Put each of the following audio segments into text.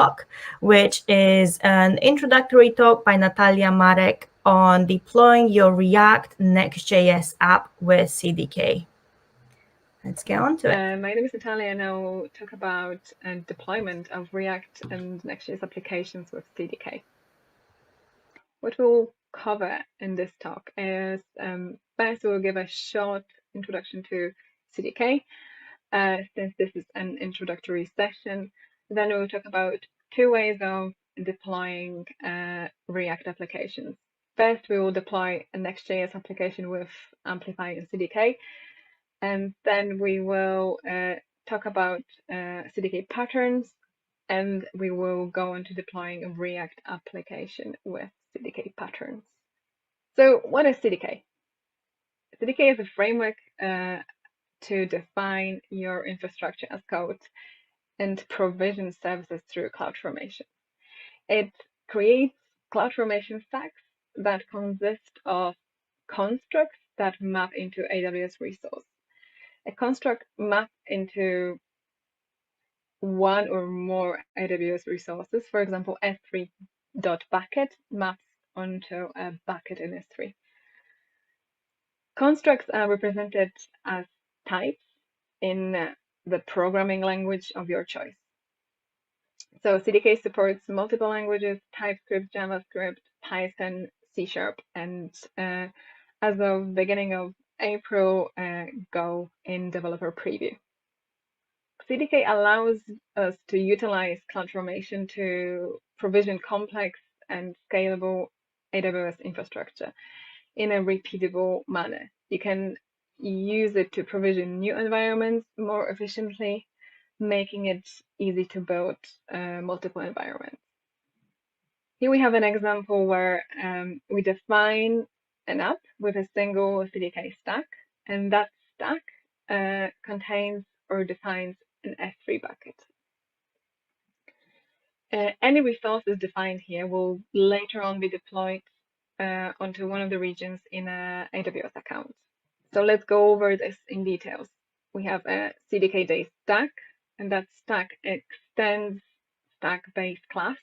talk, which is an introductory talk by Natalia Marek on deploying your React Next.js app with CDK. Let's get on to it. My name is Natalia, and I'll talk about deployment of React and Next.js applications with CDK. What we'll cover in this talk is first we'll give a short introduction to CDK, since this is an introductory session. Then we'll talk about two ways of deploying React applications. First, we will deploy a Next.js application with Amplify and CDK. And then we will talk about CDK patterns, and we will go into deploying a React application with CDK patterns. So what is CDK? CDK is a framework to define your infrastructure as code and provision services through CloudFormation. It creates CloudFormation stacks that consist of constructs that map into AWS resource. A construct maps into one or more AWS resources. For example, S3.bucket maps onto a bucket in S3. Constructs are represented as types in the programming language of your choice. So CDK supports multiple languages: TypeScript, JavaScript, Python, C#, and as of beginning of April, Go in developer preview. CDK allows us to utilize CloudFormation to provision complex and scalable AWS infrastructure in a repeatable manner. You can use it to provision new environments more efficiently, making it easy to build multiple environments. Here we have an example where we define an app with a single CDK stack, and that stack contains or defines an S3 bucket. Any resources defined here will later on be deployed onto one of the regions in an AWS account. So let's go over this in details. We have a CDK stack, and that stack extends stack base class.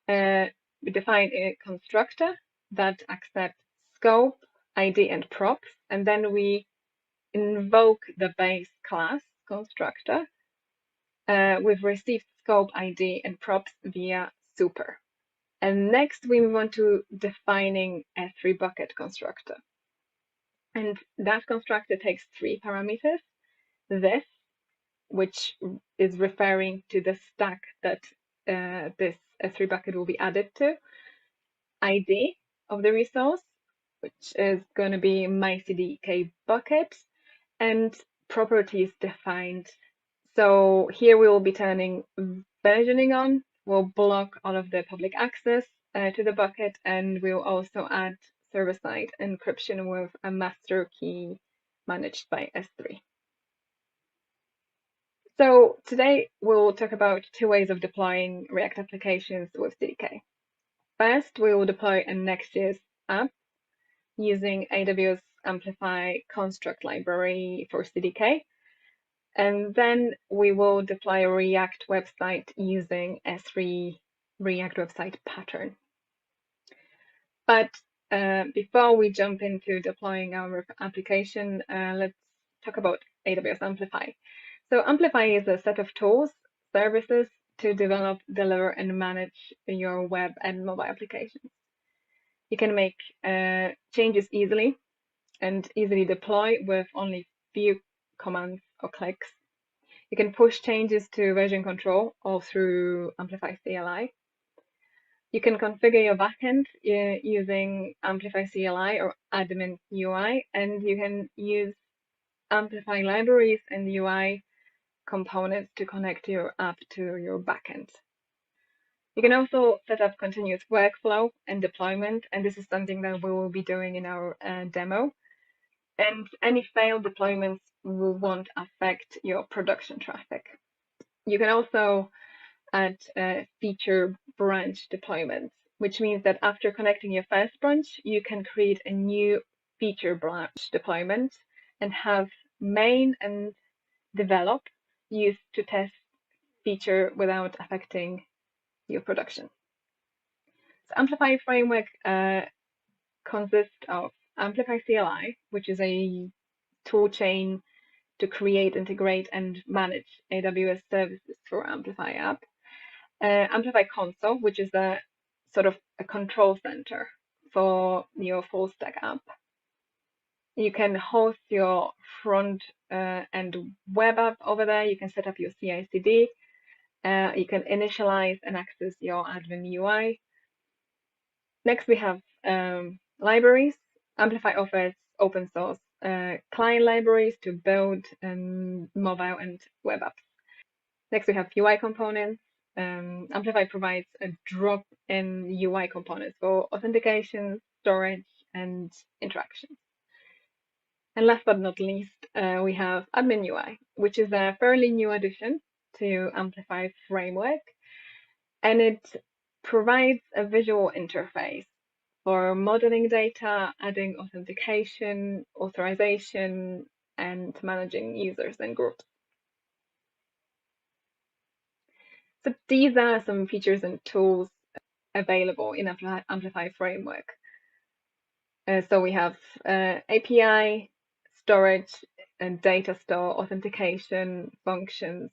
We define a constructor that accepts scope, ID, and props, and then we invoke the base class constructor with received scope, ID, and props via super. And next we move on to defining a S3 bucket constructor. And that constructor takes three parameters: this, which is referring to the stack that this S3 bucket will be added to, ID of the resource, which is going to be my CDK bucket, and properties defined. So here we will be turning versioning on. We'll block all of the public access to the bucket, and we'll also add server-side encryption with a master key managed by S3. So today we'll talk about two ways of deploying React applications with CDK. First, we will deploy a Next.js app using AWS Amplify construct library for CDK. And then we will deploy a React website using S3 React website pattern. But before we jump into deploying our application, let's talk about AWS Amplify. So Amplify is a set of tools, services to develop, deliver, and manage your web and mobile applications. You can make changes easily and easily deploy with only few commands or clicks. You can push changes to version control all through Amplify CLI. You can configure your backend using Amplify CLI or admin UI, and you can use Amplify libraries and UI components to connect your app to your backend. You can also set up continuous workflow and deployment, and this is something that we will be doing in our demo. And any failed deployments won't affect your production traffic. You can also add feature branch deployments, which means that after connecting your first branch, you can create a new feature branch deployment and have main and develop used to test feature without affecting your production. So Amplify framework consists of Amplify CLI, which is a tool chain to create, integrate, and manage AWS services for Amplify app. Amplify Console, which is a sort of a control center for your full stack app. You can host your front end web app over there. You can set up your CI/CD. You can initialize and access your admin UI. Next, we have libraries. Amplify offers open source client libraries to build mobile and web apps. Next, we have UI components. Amplify provides a drop-in UI components for authentication, storage, and interactions. And last but not least, we have Admin UI, which is a fairly new addition to Amplify framework, and it provides a visual interface for modeling data, adding authentication, authorization, and managing users and groups. So these are some features and tools available in Amplify framework. So we have API, storage, and data store, authentication, functions,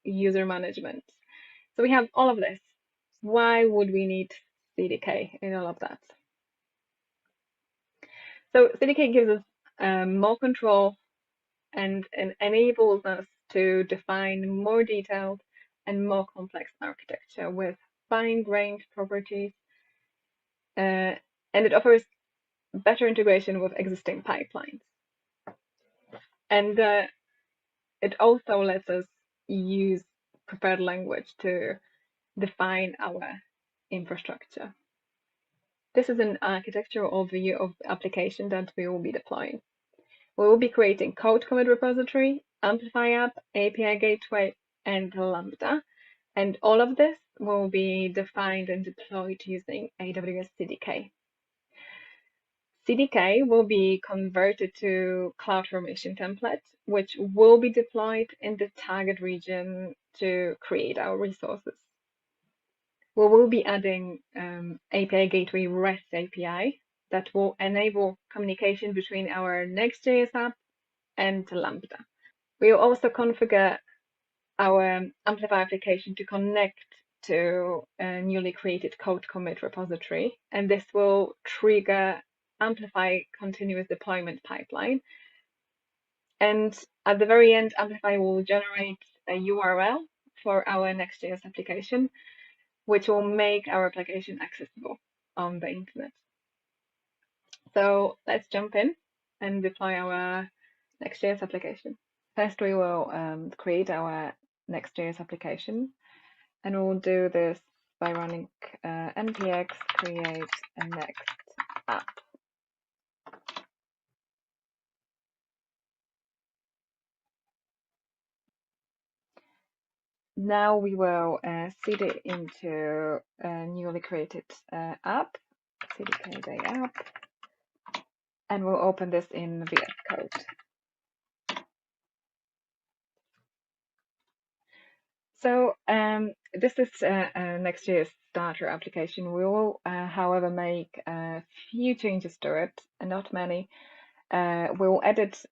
user management. So we have all of this. Why would we need CDK in all of that? So CDK gives us more control and enables us to define more detailed and more complex architecture with fine-grained properties, and it offers better integration with existing pipelines. And it also lets us use prepared language to define our infrastructure. This is an architectural overview of the application that we will be deploying. We will be creating code commit repository, Amplify app, API gateway, and Lambda. And all of this will be defined and deployed using AWS CDK. CDK will be converted to CloudFormation template, which will be deployed in the target region to create our resources. We will be adding API Gateway REST API that will enable communication between our Next.js app and Lambda. We will also configure our Amplify application to connect to a newly created code commit repository, and this will trigger Amplify continuous deployment pipeline. And at the very end, Amplify will generate a URL for our Next.js application, which will make our application accessible on the internet. So let's jump in and deploy our Next.js application. First, we will create our Next.js application, and we'll do this by running npx create a next app. Now we will seed it into a newly created app, CDK day app, and we'll open this in VS Code. So this is a Next.js starter application. We will, however, make a few changes to it, and not many. We'll edit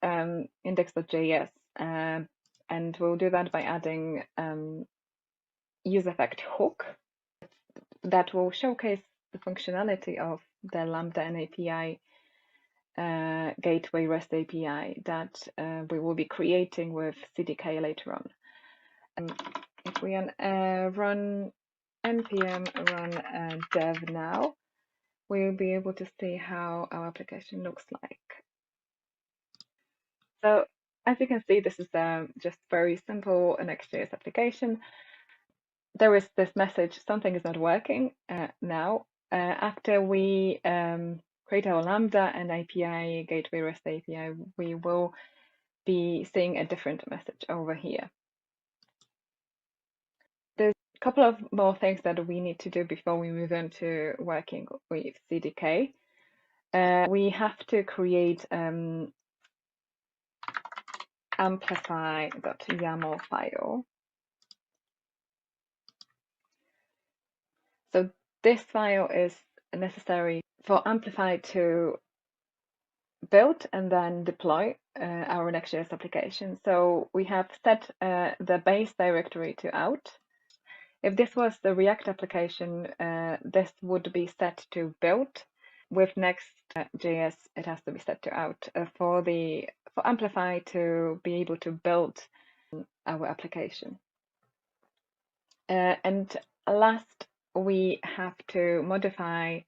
index.js, and we'll do that by adding use effect hook that will showcase the functionality of the Lambda and API gateway REST API that we will be creating with CDK later on. If we run npm run dev now, we'll be able to see how our application looks like. So as you can see, this is just very simple Next.js application. There is this message, something is not working now. After we create our Lambda and API gateway REST API, we will be seeing a different message over here. There's a couple of more things that we need to do before we move into working with CDK. We have to create amplify.yaml file. So this file is necessary for Amplify to build and then deploy our Next.js application. So we have set the base directory to out. If this was the React application, this would be set to build. With Next.js, it has to be set to out for Amplify to be able to build our application. And last, we have to modify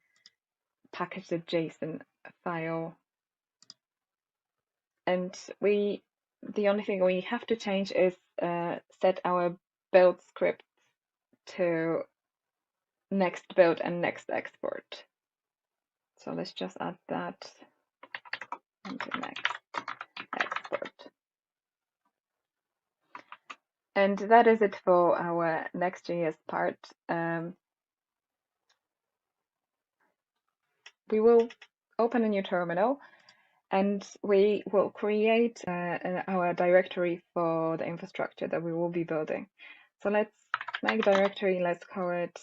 package.json file. And the only thing we have to change is set our build script to next build and next export. So let's just add that into next export. And that is it for our Next.js part. We will open a new terminal and we will create our directory for the infrastructure that we will be building. So let's make a directory, let's call it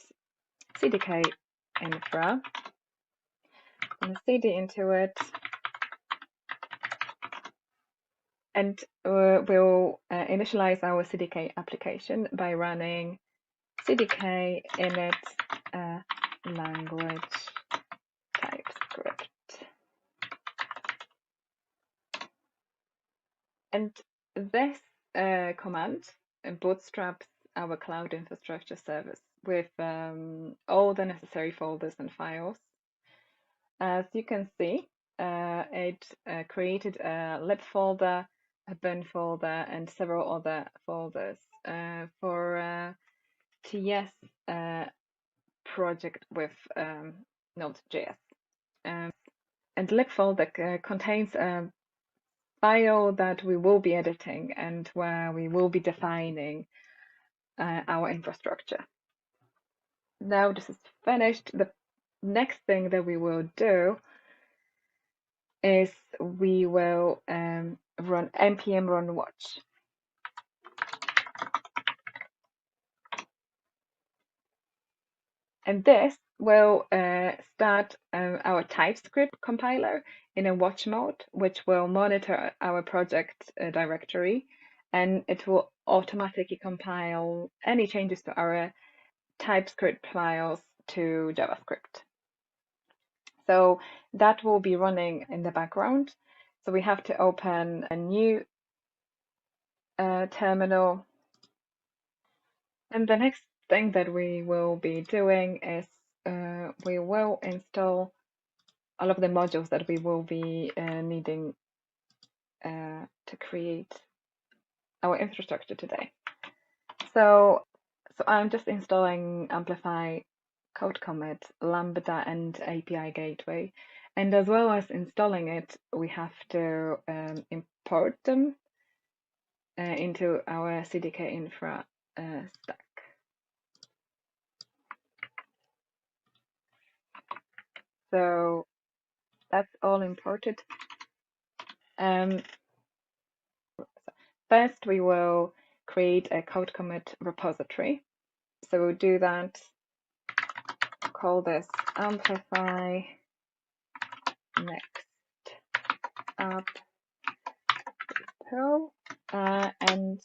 CDK infra. I'm gonna cd into it, and we'll initialize our CDK application by running CDK init language TypeScript. And this command bootstraps our cloud infrastructure service with all the necessary folders and files. As you can see, it created a lib folder, a bin folder, and several other folders for TS project with Node.js. And lib folder contains a file that we will be editing and where we will be defining our infrastructure. Now this is finished. The next thing that we will do is we will run npm run watch. And this will start our TypeScript compiler in a watch mode, which will monitor our project directory, and it will automatically compile any changes to our TypeScript files to JavaScript. So that will be running in the background. So we have to open a new terminal. And the next thing that we will be doing is we will install all of the modules that we will be needing to create our infrastructure today. So I'm just installing Amplify, Code Commit, Lambda, and API Gateway. And as well as installing it, we have to import them into our CDK infra stack. So that's all imported. First, we will create a code commit repository. So we'll do that, call this Amplify next app repo, and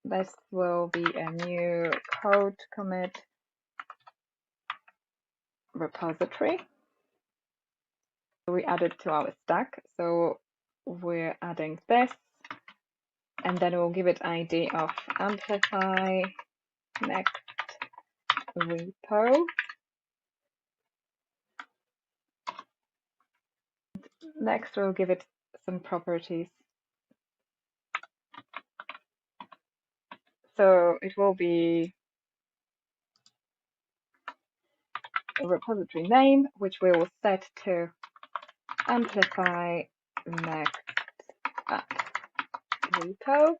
this will be a new code commit repository. We add it to our stack. So we're adding this, and then we'll give it ID of Amplify next repo. Next, we'll give it some properties. So it will be a repository name, which we will set to Amplify next app repo,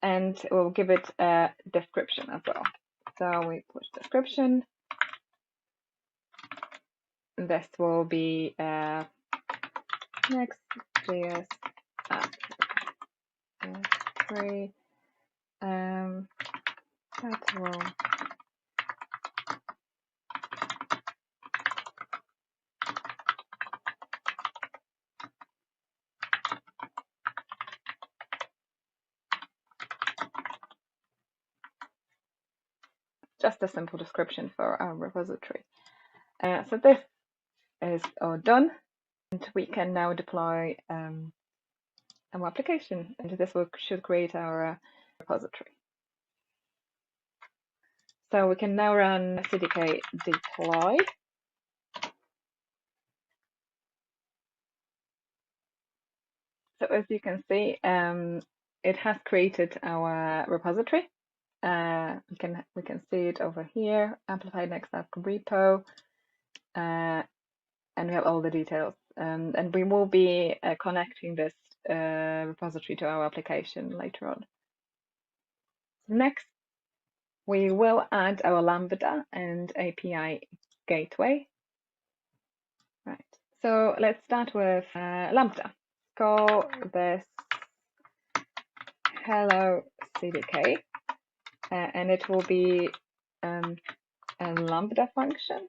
and we'll give it a description as well. So we push description. This will be Next.js app free. That will just a simple description for our repository. So this is all done, and we can now deploy our application, and this should create our repository. So we can now run CDK deploy. So as you can see, it has created our repository. We can see it over here, Amplify Next App repo, and we have all the details. And we will be connecting this repository to our application later on. Next, we will add our Lambda and API gateway. Right. So let's start with Lambda. Call this hello CDK, and it will be a Lambda function.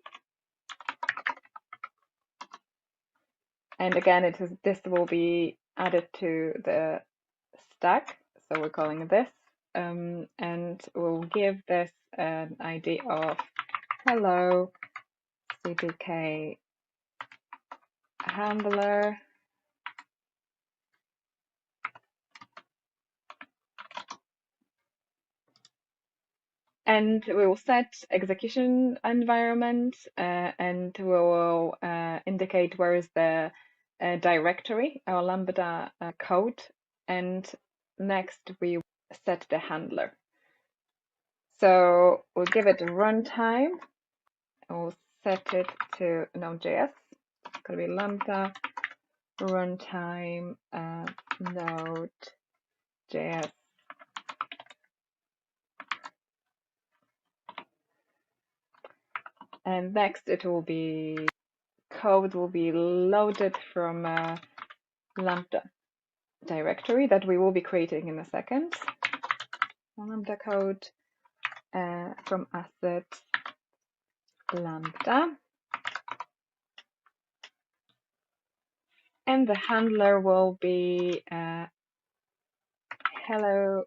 And again, this will be added to the stack. So we're calling this, and we'll give this an ID of hello CDK handler. And we will set execution environment, and we will indicate where is the directory, our Lambda code. And next we set the handler. So we'll give it a runtime. We'll set it to Node.js. It's going to be Lambda runtime Node.js. And next it will be code will be loaded from a Lambda directory that we will be creating in a second. Lambda code from asset Lambda. And the handler will be hello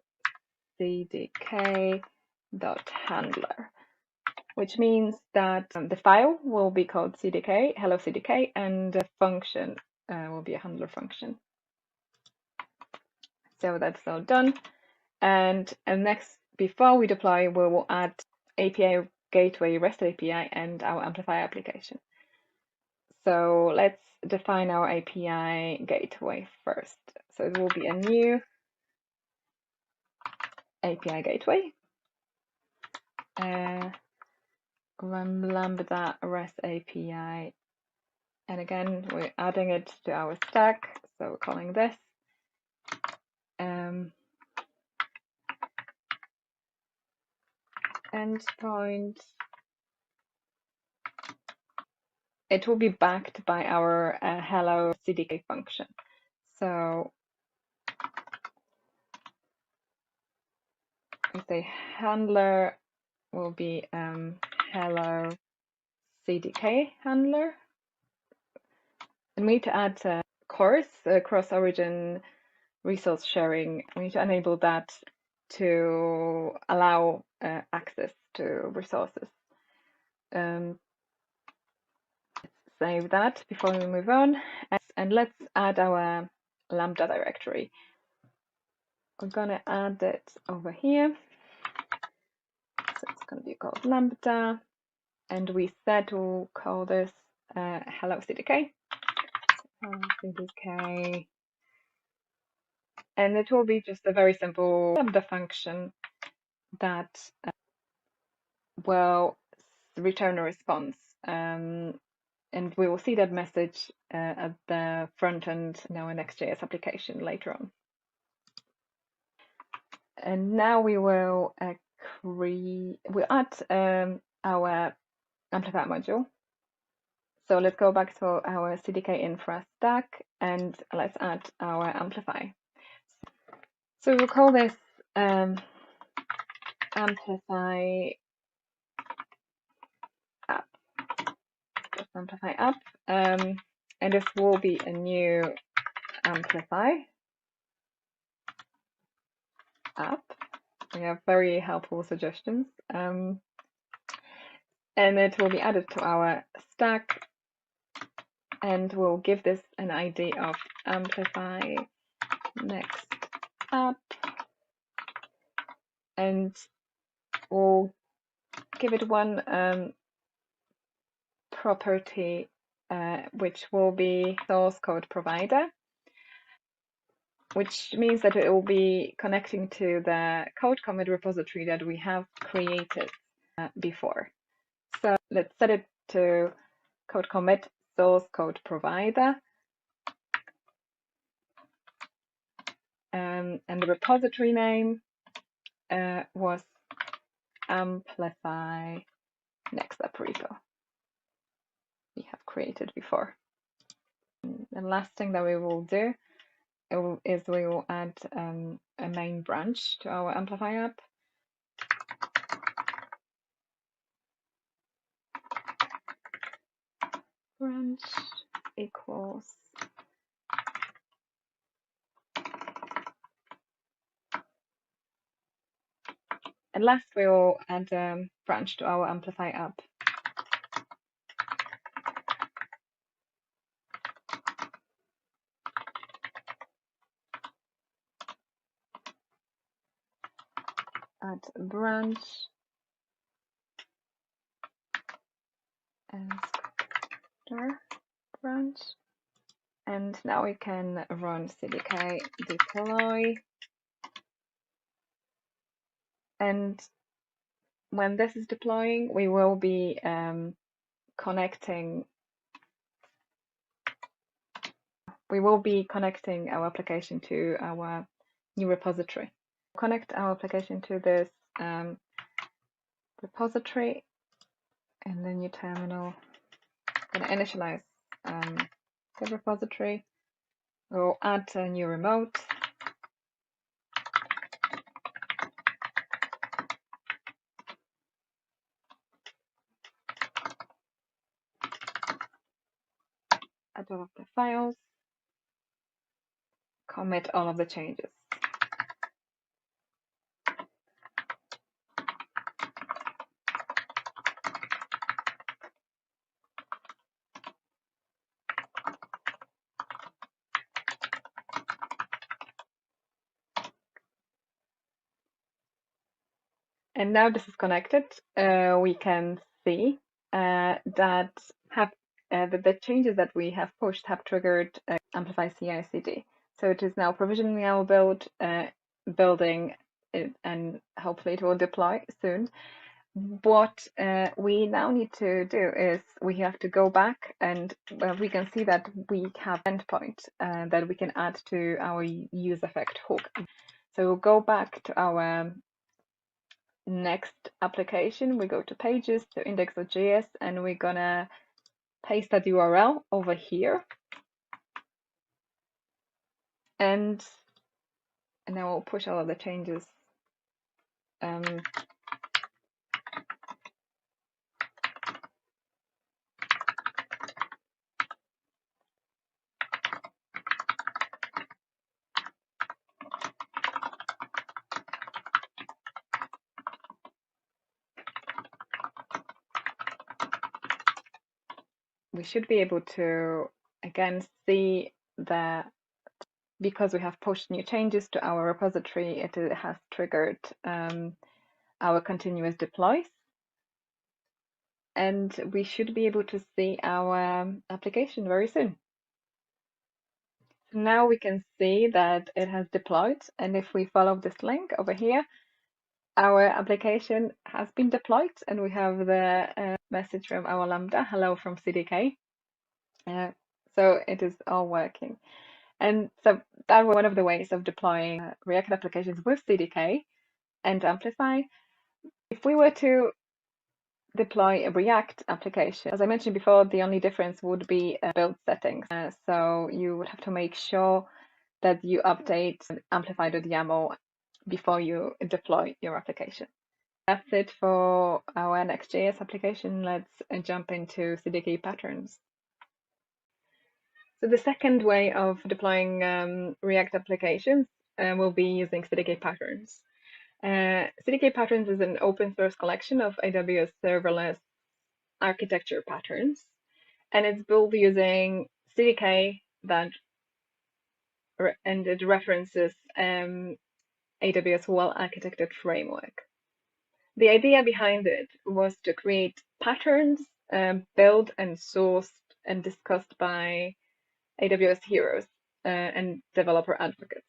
CDK.handler, which means that the file will be called CDK, hello CDK, and the function will be a handler function. So that's all done. And next, before we deploy, we will add API gateway, REST API, and our Amplify application. So let's define our API gateway first. So it will be a new API gateway. Lambda REST API. And again, we're adding it to our stack. So we're calling this. Endpoint. It will be backed by our hello CDK function. So the handler will be hello CDK handler. And we need to add cross-origin resource sharing. We need to enable that to allow access to resources. Save that before we move on, and let's add our Lambda directory. We're gonna add it over here. So it's gonna be called Lambda, and we said we'll call this hello CDK. Hello CDK. And it will be just a very simple Lambda function that will return a response. And we will see that message at the front end in our Next.js application later on. And now we will add our Amplify module. So let's go back to our CDK infra stack and let's add our Amplify. So we'll call this Amplify app. Just Amplify app. And this will be a new Amplify app. We have very helpful suggestions. and it will be added to our stack, and we'll give this an ID of amplify next app, and we'll give it one property, which will be source code provider, which means that it will be connecting to the code commit repository that we have created before. So let's set it to code commit source code provider. And the repository name was amplify next app repo we have created before. The last thing that we will do is we will add a main branch to our amplify app. Branch equals and last we will add a branch to our amplify app. Add a branch and star branch, and now we can run CDK deploy. And when this is deploying, we will be connecting our application to our new repository. Connect our application to this repository in the new terminal. I'm going to initialize the repository. We'll add a new remote. Add all of the files. Commit all of the changes. And now this is connected. We can see that the changes that we have pushed have triggered Amplify CI/CD. So it is now provisioning our building it, and hopefully it will deploy soon. What we now need to do is we have to go back, and we can see that we have endpoint that we can add to our use effect hook. So we'll go back to our next application. We go to pages, to index.js, and we're gonna paste that URL over here. And now we'll push all of the changes. We should be able to again see that because we have pushed new changes to our repository, it has triggered our continuous deploys. And we should be able to see our application very soon. So now we can see that it has deployed. And if we follow this link over here, our application has been deployed, and we have the message from our Lambda, hello from CDK. So it is all working. And so that was one of the ways of deploying React applications with CDK and Amplify. If we were to deploy a React application, as I mentioned before, the only difference would be build settings. So you would have to make sure that you update amplify.yaml before you deploy your application. That's it for our Next.js application. Let's jump into CDK patterns. So the second way of deploying React applications will be using CDK patterns. CDK patterns is an open source collection of AWS serverless architecture patterns, and it's built using CDK and it references AWS well-architected framework. The idea behind it was to create patterns built and sourced and discussed by AWS heroes and developer advocates.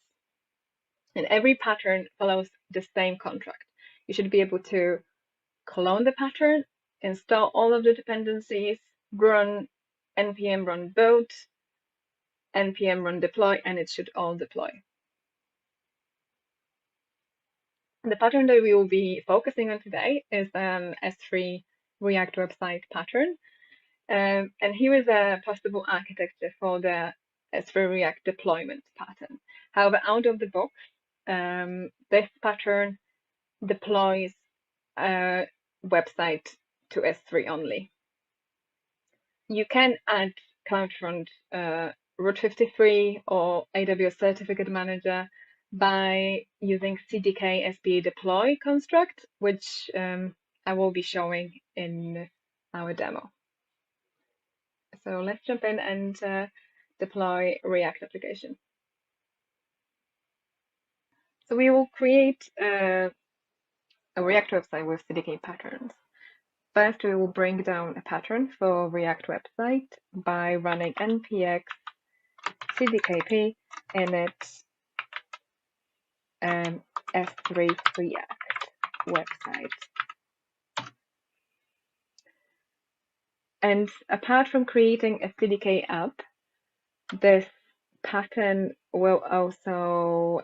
And every pattern follows the same contract. You should be able to clone the pattern, install all of the dependencies, run npm run build, npm run deploy, and it should all deploy. The pattern that we will be focusing on today is an S3 React website pattern. And here is a possible architecture for the S3 React deployment pattern. However, out of the box, this pattern deploys a website to S3 only. You can add CloudFront Route 53 or AWS Certificate Manager by using CDK SPA deploy construct, which I will be showing in our demo. So let's jump in and deploy React application. So we will create a React website with CDK patterns. First, we will bring down a pattern for React website by running npx cdkp init S3 React website. And apart from creating a CDK app, this pattern will also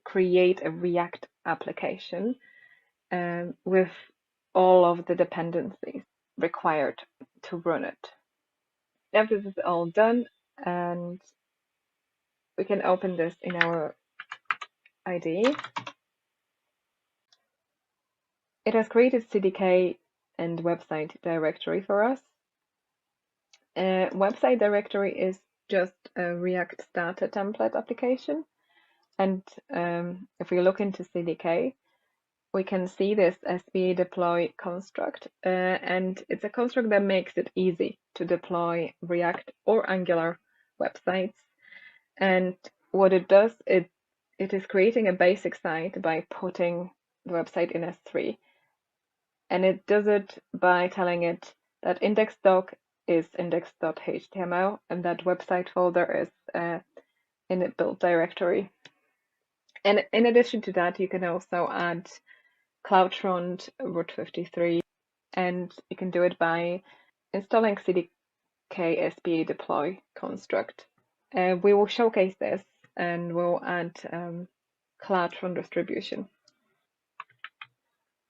create a React application with all of the dependencies required to run it. Now this is all done, and we can open this in our IDE. It has created CDK and website directory for us. Website directory is just a React starter template application. And if we look into CDK, we can see this SPA deploy construct, and it's a construct that makes it easy to deploy React or Angular websites. And what it does, it is creating a basic site by putting the website in S3. And it does it by telling it that index.doc is index.html and that website folder is in a build directory. And in addition to that, you can also add CloudFront Route 53, and you can do it by installing CDK SPA deploy construct. We will showcase this and we'll add CloudFront distribution.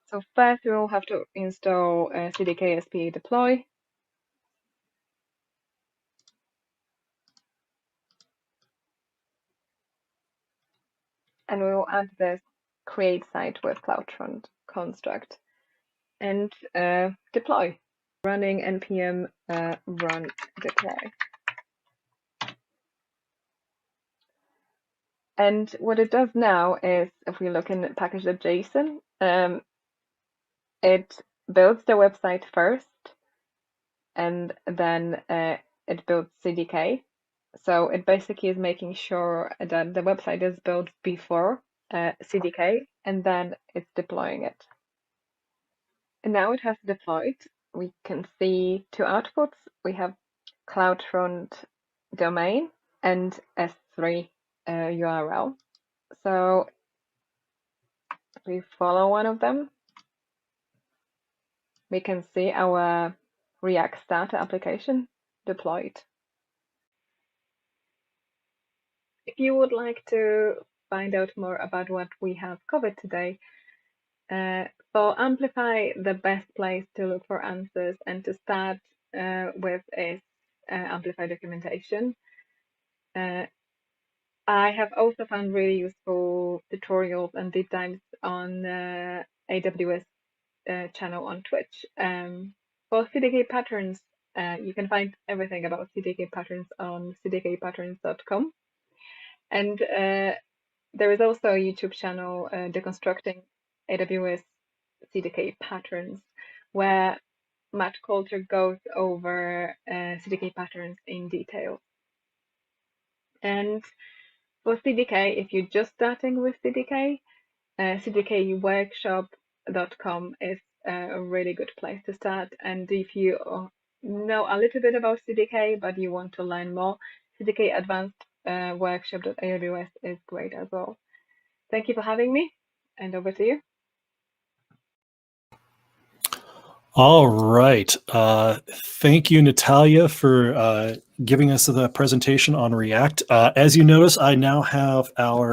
So first we will have to install CDK SPA deploy. And we will add this create site with CloudFront construct and deploy. Running npm run deploy. And what it does now is, if we look in package.json, it builds the website first, and then it builds CDK. So it basically is making sure that the website is built before CDK, and then it's deploying it. And now it has deployed. We can see two outputs. We have CloudFront domain and S3 URL. So if we follow one of them, we can see our React starter application deployed. If you would like to find out more about what we have covered today, for Amplify, the best place to look for answers and to start with is Amplify documentation. I have also found really useful tutorials and deep dives on AWS channel on Twitch. For CDK patterns, you can find everything about CDK patterns on cdkpatterns.com. And there is also a YouTube channel, Deconstructing AWS CDK Patterns, where Matt Coulter goes over CDK patterns in detail. And for CDK, if you're just starting with CDK, CDKworkshop.com is a really good place to start. And if you know a little bit about CDK, but you want to learn more, CDK Advanced Workshop.aws is great as well. Thank you for having me, and over to you. All right. Thank you, Natalia, for giving us the presentation on React. As you notice, I now have our